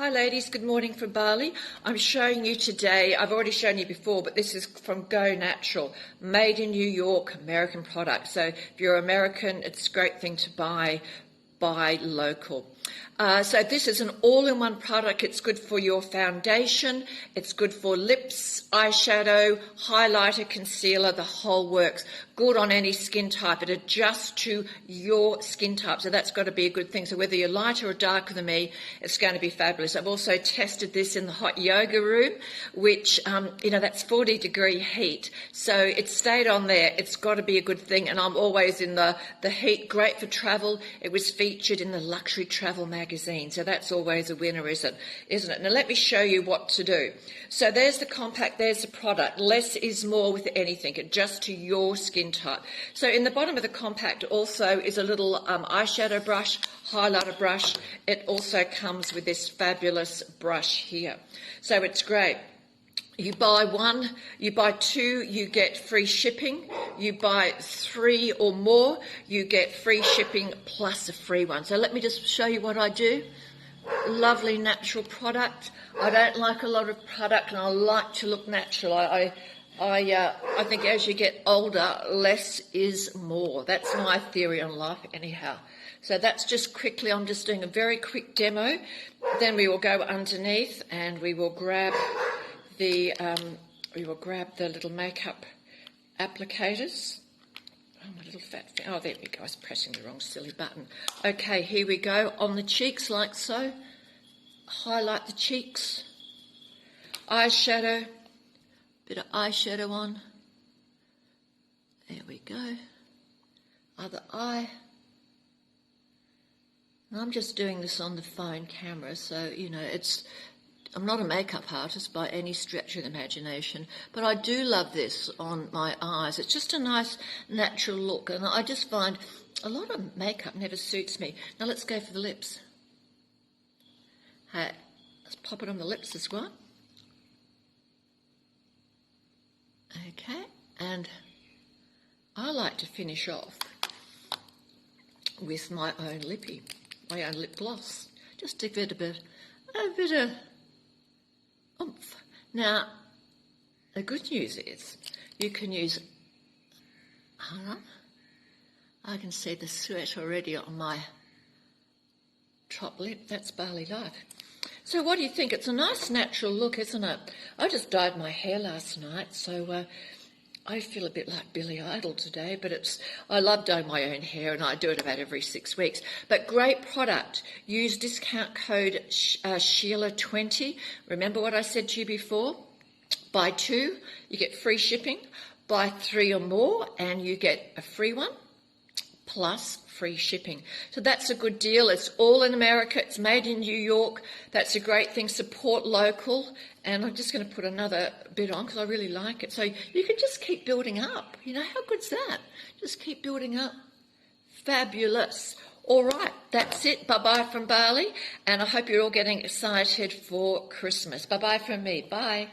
Hi ladies, good morning from Bali. I'm showing you today, I've already shown you before, but this is from Go Natural, made in New York, American product. So if you're American, it's a great thing to buy local. So this is an all-in-one product. It's good for your foundation, it's good for lips, eyeshadow, highlighter, concealer, the whole works. Good on any skin type. It adjusts to your skin type, so that's got to be a good thing. So whether you're lighter or darker than me, it's going to be fabulous. I've also tested this in the hot yoga room, which, that's 40-degree heat. So it stayed on there. It's got to be a good thing, and I'm always in the heat. Great for travel. It was featured in the luxury travel magazine, so that's always a winner, isn't it? Now let me show you what to do. So there's the compact, there's the product. Less is more with anything, adjust to your skin type. So in the bottom of the compact also is a little eyeshadow brush, highlighter brush. It also comes with this fabulous brush here. So it's great. You buy one, you buy two, you get free shipping. You buy three or more, you get free shipping plus a free one. So let me just show you what I do. Lovely natural product. I don't like a lot of product, and I like to look natural. I think as you get older, less is more. That's my theory on life anyhow. So that's just quickly, I'm just doing a very quick demo. Then we will go underneath and we will grab the little makeup applicators. Oh, my little fat thing. Oh, there we go. I was pressing the wrong silly button. Okay, here we go. On the cheeks, like so. Highlight the cheeks. Eyeshadow. Bit of eyeshadow on. There we go. Other eye. And I'm just doing this on the phone camera, so, I'm not a makeup artist by any stretch of the imagination, but I do love this on my eyes. It's just a nice natural look, and I just find a lot of makeup never suits me. Now let's go for the lips. Hey, let's pop it on the lips as well. Okay, and I like to finish off with my own lippy, my own lip gloss. Just to give it a bit of oomph. Now, the good news is you can use, hold on, I can see the sweat already on my top lip. That's Bali Life. So what do you think? It's a nice natural look, isn't it? I just dyed my hair last night, so I feel a bit like Billy Idol today, but I love dyeing my own hair, and I do it about every 6 weeks. But great product. Use discount code Sheila20. Remember what I said to you before? Buy two, you get free shipping. Buy three or more, and you get a free one, plus free shipping. So that's a good deal. It's all in America. It's made in New York. That's a great thing. Support local. And I'm just going to put another bit on because I really like it. So you can just keep building up. How good's that? Just keep building up. Fabulous. All right, that's it. Bye-bye from Bali. And I hope you're all getting excited for Christmas. Bye-bye from me. Bye.